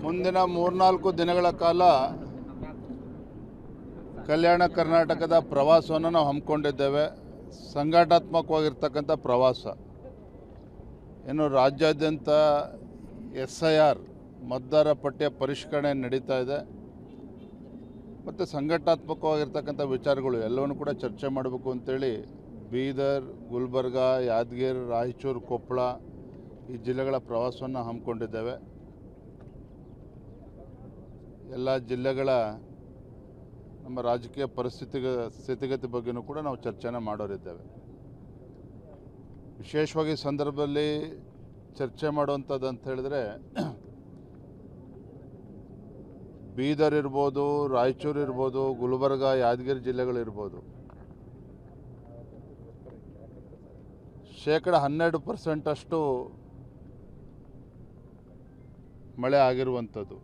ಮುಂದಿನ 3-4 ದಿನಗಳ ಕಾಲ ಕಲ್ಯಾಣ ಕರ್ನಾಟಕದ ಪ್ರವಾಸವನ್ನು ನಾವು ಹಮ್ಮಿಕೊಂಡಿದ್ದೇವೆ. ಸಂಘಟನಾತ್ಮಕವಾಗಿರ್ತಕ್ಕಂಥ ಪ್ರವಾಸ. ಇನ್ನು ರಾಜ್ಯಾದ್ಯಂತ SIR ಮತದಾರ ಪಟ್ಟಿಯ ಪರಿಷ್ಕರಣೆ ನಡೀತಾ ಇದೆ ಮತ್ತು ಸಂಘಟನಾತ್ಮಕವಾಗಿರ್ತಕ್ಕಂಥ ವಿಚಾರಗಳು ಎಲ್ಲವನ್ನೂ ಕೂಡ ಚರ್ಚೆ ಮಾಡಬೇಕು ಅಂತೇಳಿ ಬೀದರ್, ಗುಲ್ಬರ್ಗ, ಯಾದಗಿರಿ, ರಾಯಚೂರು, ಕೊಪ್ಪಳ ಈ ಜಿಲ್ಲೆಗಳ ಪ್ರವಾಸವನ್ನು ಹಮ್ಮಿಕೊಂಡಿದ್ದೇವೆ. ಎಲ್ಲ ಜಿಲ್ಲೆಗಳ ನಮ್ಮ ರಾಜಕೀಯ ಸ್ಥಿತಿಗತಿ ಬಗ್ಗೆಯೂ ಕೂಡ ನಾವು ಚರ್ಚೆನ ಮಾಡೋರಿದ್ದೇವೆ. ವಿಶೇಷವಾಗಿ ಈ ಸಂದರ್ಭದಲ್ಲಿ ಚರ್ಚೆ ಮಾಡುವಂಥದ್ದು ಅಂತ ಹೇಳಿದ್ರೆ ಬೀದರ್ ಇರ್ಬೋದು, ರಾಯಚೂರು ಇರ್ಬೋದು, ಗುಲ್ಬರ್ಗ, ಯಾದಗಿರಿ ಜಿಲ್ಲೆಗಳಿರ್ಬೋದು. 12% ಅಷ್ಟು ಮಳೆ ಆಗಿರುವಂಥದ್ದು.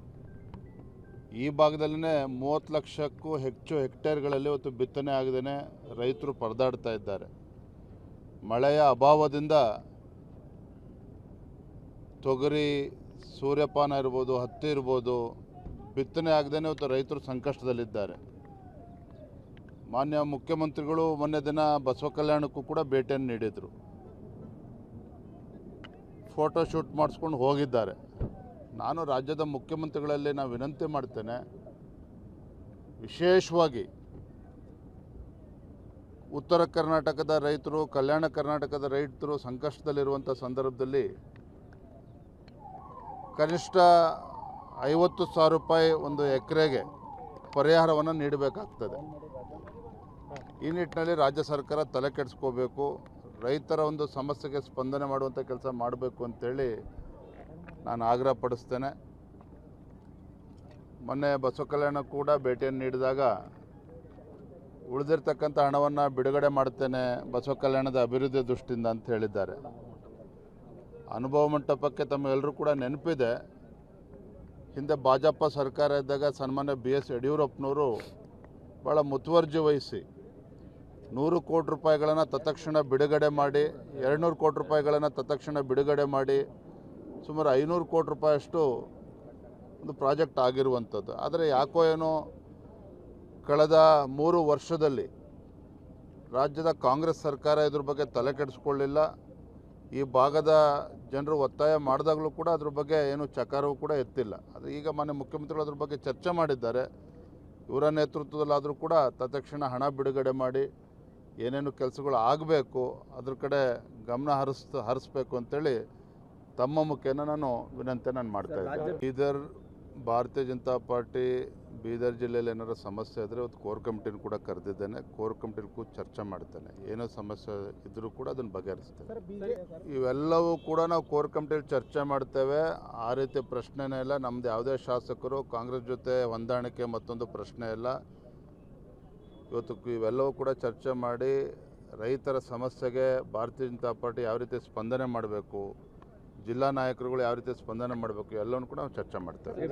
ಈ ಭಾಗದಲ್ಲೇ 30 ಲಕ್ಷಕ್ಕೂ ಹೆಚ್ಚು ಹೆಕ್ಟೇರ್ಗಳಲ್ಲಿ ಇವತ್ತು ಬಿತ್ತನೆ ಆಗದೇ ರೈತರು ಪರದಾಡ್ತಾ ಇದ್ದಾರೆ. ಮಳೆಯ ಅಭಾವದಿಂದ ತೊಗರಿ, ಸೂರ್ಯಪಾನ ಇರ್ಬೋದು, ಹತ್ತಿ ಇರ್ಬೋದು, ಬಿತ್ತನೆ ಆಗದೇ ಇವತ್ತು ರೈತರು ಸಂಕಷ್ಟದಲ್ಲಿದ್ದಾರೆ. ಮಾನ್ಯ ಮುಖ್ಯಮಂತ್ರಿಗಳು ಮೊನ್ನೆ ದಿನ ಬಸವ ಕಲ್ಯಾಣಕ್ಕೂ ಕೂಡ ಭೇಟಿಯನ್ನು ನೀಡಿದರು. ಫೋಟೋ ಶೂಟ್ ಮಾಡಿಸ್ಕೊಂಡು ಹೋಗಿದ್ದಾರೆ. ನಾನು ರಾಜ್ಯದ ಮುಖ್ಯಮಂತ್ರಿಗಳಲ್ಲಿ ನಾನು ವಿನಂತಿ ಮಾಡ್ತೇನೆ, ವಿಶೇಷವಾಗಿ ಉತ್ತರ ಕರ್ನಾಟಕದ ರೈತರು, ಕಲ್ಯಾಣ ಕರ್ನಾಟಕದ ರೈತರು ಸಂಕಷ್ಟದಲ್ಲಿರುವಂಥ ಸಂದರ್ಭದಲ್ಲಿ ಕನಿಷ್ಠ 50,000 ರೂಪಾಯಿ ಒಂದು ಎಕರೆಗೆ ಪರಿಹಾರವನ್ನು ನೀಡಬೇಕಾಗ್ತದೆ. ಈ ನಿಟ್ಟಿನಲ್ಲಿ ರಾಜ್ಯ ಸರ್ಕಾರ ತಲೆ ಕೆಡಿಸ್ಕೋಬೇಕು, ರೈತರ ಒಂದು ಸಮಸ್ಯೆಗೆ ಸ್ಪಂದನೆ ಮಾಡುವಂಥ ಕೆಲಸ ಮಾಡಬೇಕು ಅಂತೇಳಿ ನಾನು ಆಗ್ರಹ ಪಡಿಸ್ತೇನೆ. ಮೊನ್ನೆ ಬಸವ ಕಲ್ಯಾಣ ಕೂಡ ಭೇಟಿಯನ್ನು ನೀಡಿದಾಗ ಉಳಿದಿರ್ತಕ್ಕಂಥ ಹಣವನ್ನು ಬಿಡುಗಡೆ ಮಾಡ್ತೇನೆ ಬಸವ ಕಲ್ಯಾಣದ ಅಭಿವೃದ್ಧಿ ದೃಷ್ಟಿಯಿಂದ ಅಂತ ಹೇಳಿದ್ದಾರೆ. ಅನುಭವ ಮಂಟಪಕ್ಕೆ ತಮ್ಮೆಲ್ಲರೂ ಕೂಡ ನೆನಪಿದೆ, ಹಿಂದೆ ಭಾಜಪ ಸರ್ಕಾರ ಇದ್ದಾಗ ಸನ್ಮಾನ್ಯ BS ಯಡಿಯೂರಪ್ಪನವರು ಭಾಳ ಮುತುವರ್ಜಿ ವಹಿಸಿ 100 ಕೋಟಿ ರೂಪಾಯಿಗಳನ್ನು ತತ್ಕ್ಷಣ ಬಿಡುಗಡೆ ಮಾಡಿ, 200 ಕೋಟಿ ರೂಪಾಯಿಗಳನ್ನು ತತ್ಕ್ಷಣ ಬಿಡುಗಡೆ ಮಾಡಿ, ಸುಮಾರು 500 ಕೋಟಿ ರೂಪಾಯಿಯಷ್ಟು ಒಂದು ಪ್ರಾಜೆಕ್ಟ್ ಆಗಿರುವಂಥದ್ದು. ಆದರೆ ಯಾಕೋ ಏನೋ ಕಳೆದ 3 ವರ್ಷದಲ್ಲಿ ರಾಜ್ಯದ ಕಾಂಗ್ರೆಸ್ ಸರ್ಕಾರ ಇದ್ರ ಬಗ್ಗೆ ತಲೆ ಕೆಡಿಸ್ಕೊಳ್ಳಿಲ್ಲ. ಈ ಭಾಗದ ಜನರು ಒತ್ತಾಯ ಮಾಡಿದಾಗಲೂ ಕೂಡ ಅದ್ರ ಬಗ್ಗೆ ಏನು ಚಕಾರವೂ ಕೂಡ ಎತ್ತಿಲ್ಲ. ಅದು ಈಗ ಮಾನ್ಯ ಮುಖ್ಯಮಂತ್ರಿಗಳು ಅದ್ರ ಬಗ್ಗೆ ಚರ್ಚೆ ಮಾಡಿದ್ದಾರೆ. ಇವರ ನೇತೃತ್ವದಲ್ಲಾದರೂ ಕೂಡ ತತ್ಕ್ಷಣ ಹಣ ಬಿಡುಗಡೆ ಮಾಡಿ ಏನೇನು ಕೆಲಸಗಳು ಆಗಬೇಕು ಅದ್ರ ಕಡೆ ಗಮನ ಹರಿಸ್ಬೇಕು ಅಂತೇಳಿ ತಮ್ಮ ಮುಖೇನ ನಾನು ವಿನಂತಿಯನ್ನು ಮಾಡ್ತಾ ಇದ್ದೆ. ಬೀದರ್ ಭಾರತೀಯ ಜನತಾ ಪಾರ್ಟಿ ಬೀದರ್ ಜಿಲ್ಲೆಯಲ್ಲಿ ಏನಾರು ಸಮಸ್ಯೆ ಇದ್ದರೆ ಇವತ್ತು ಕೋರ್ ಕಮಿಟಿನ ಕೂಡ ಕರೆದಿದ್ದೇನೆ. ಕೋರ್ ಕಮಿಟಿಲಿ ಕೂಡ ಚರ್ಚೆ ಮಾಡ್ತೇನೆ. ಏನೋ ಸಮಸ್ಯೆ ಇದ್ದರೂ ಕೂಡ ಅದನ್ನು ಬಗೆಹರಿಸ್ತೇನೆ. ಇವೆಲ್ಲವೂ ಕೂಡ ನಾವು ಕೋರ್ ಕಮಿಟಿಲಿ ಚರ್ಚೆ ಮಾಡ್ತೇವೆ. ಆ ರೀತಿ ಪ್ರಶ್ನೆನೇ ಇಲ್ಲ. ನಮ್ಮದು ಯಾವುದೇ ಶಾಸಕರು ಕಾಂಗ್ರೆಸ್ ಜೊತೆ ಹೊಂದಾಣಿಕೆ ಮತ್ತೊಂದು ಪ್ರಶ್ನೆ ಇಲ್ಲ. ಇವತ್ತು ಇವೆಲ್ಲವೂ ಕೂಡ ಚರ್ಚೆ ಮಾಡಿ ರೈತರ ಸಮಸ್ಯೆಗೆ ಭಾರತೀಯ ಜನತಾ ಪಾರ್ಟಿ ಯಾವ ರೀತಿ ಸ್ಪಂದನೆ ಮಾಡಬೇಕು, ಜಿಲ್ಲಾ ನಾಯಕರುಗಳು ಯಾವ ರೀತಿ ಸ್ಪಂದನೆ ಮಾಡಬೇಕು ಎಲ್ಲವನ್ನೂ ಕೂಡ ನಾವು ಚರ್ಚೆ ಮಾಡ್ತೇವೆ.